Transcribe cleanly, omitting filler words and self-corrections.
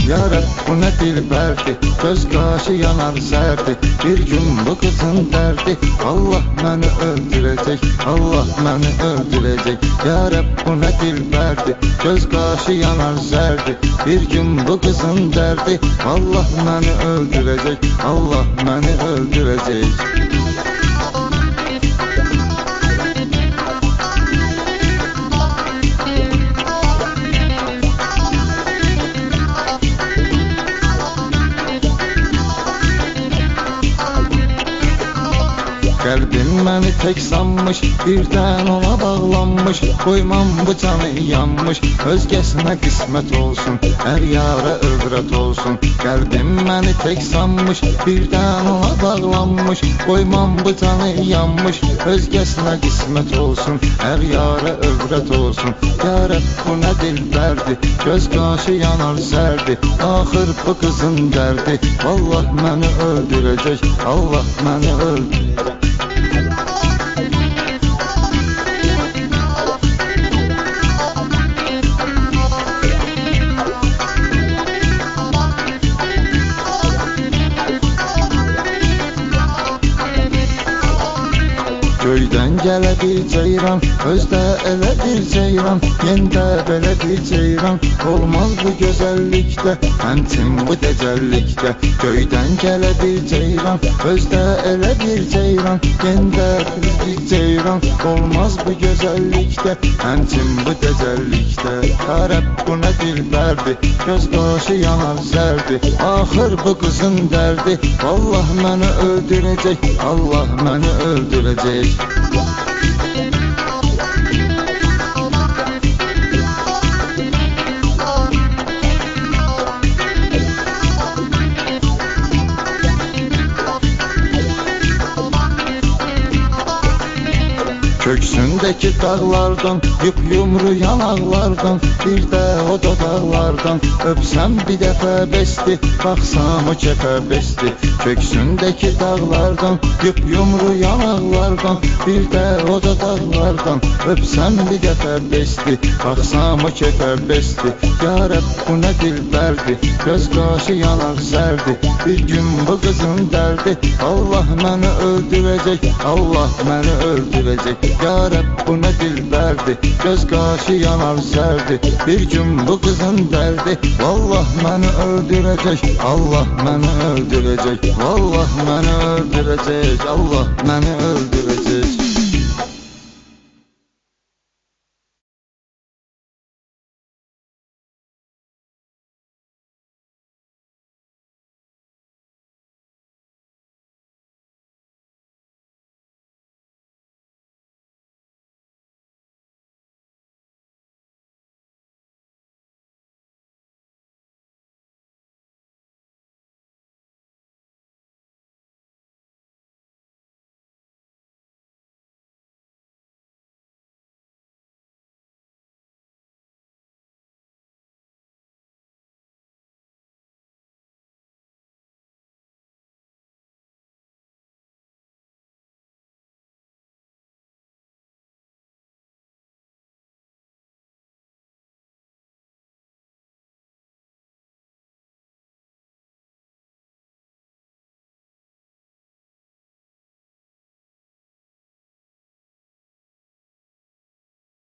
Yarab bu ne dilberdi, göz kaşı yanar serdi. Bir gün bu kızın derdi, Allah beni öldürecek, Allah beni öldürecek. Yarab bu ne dilberdi, göz kaşı yanar serdi. Bir gün bu kızın derdi, Allah beni öldürecek, Allah beni öldürecek. Kalbim beni tek sanmış, birden ona bağlanmış. Koymam bu canı yanmış, özgesine kısmet olsun, her yara öbret olsun. Kalbim beni tek sanmış, birden ona bağlanmış. Koymam bu canı yanmış, özgesine kısmet olsun, her yara öbret olsun. Yarab bu ne dilberdi, göz kaşı yanar serdi. Ahır bu kızın derdi, Allah beni öldürecek, Allah beni öldürecek. Köyden gələ bir ceyran, özdə elə bir ceyran, yendə belə bir ceyran. Olmaz bu gözəllikdə, həmçin bu dəcəllikdə. Köydən gələ bir ceyran, özdə elə bir ceyran, yendə bir ceyran. Olmaz bu gözəllikdə, həmçin bu dəcəllikdə. Yarab bu nə dilberdi, göz qaşı yanar zərdi. Axır bu qızın dərdi, Allah məni öldürəcək, Allah məni öldürəcək. Köksündeki dağlardan, yumru yanaqlardan, bir də o dodaqlardan öpsəm bir dəfə besti, baxsam o kefə besti. Köksündeki dağlardan, yumru yanaqlardan, bir də o dodaqlardan öpsəm bir dəfə besti, baxsam o kefə besti. Yarab bu nə dilberdi, göz qaşı yanar zərdi. Bir gün bu qızın dərdi, Allah məni öldürəcək, Allah məni öldürəcək. Yarab bu ne dilberdi, göz kaşı yanar serdi. Bir gün bu kızın derdi, vallah beni öldürecek, Allah beni öldürecek. Vallah beni öldürecek, Allah beni öldürecek.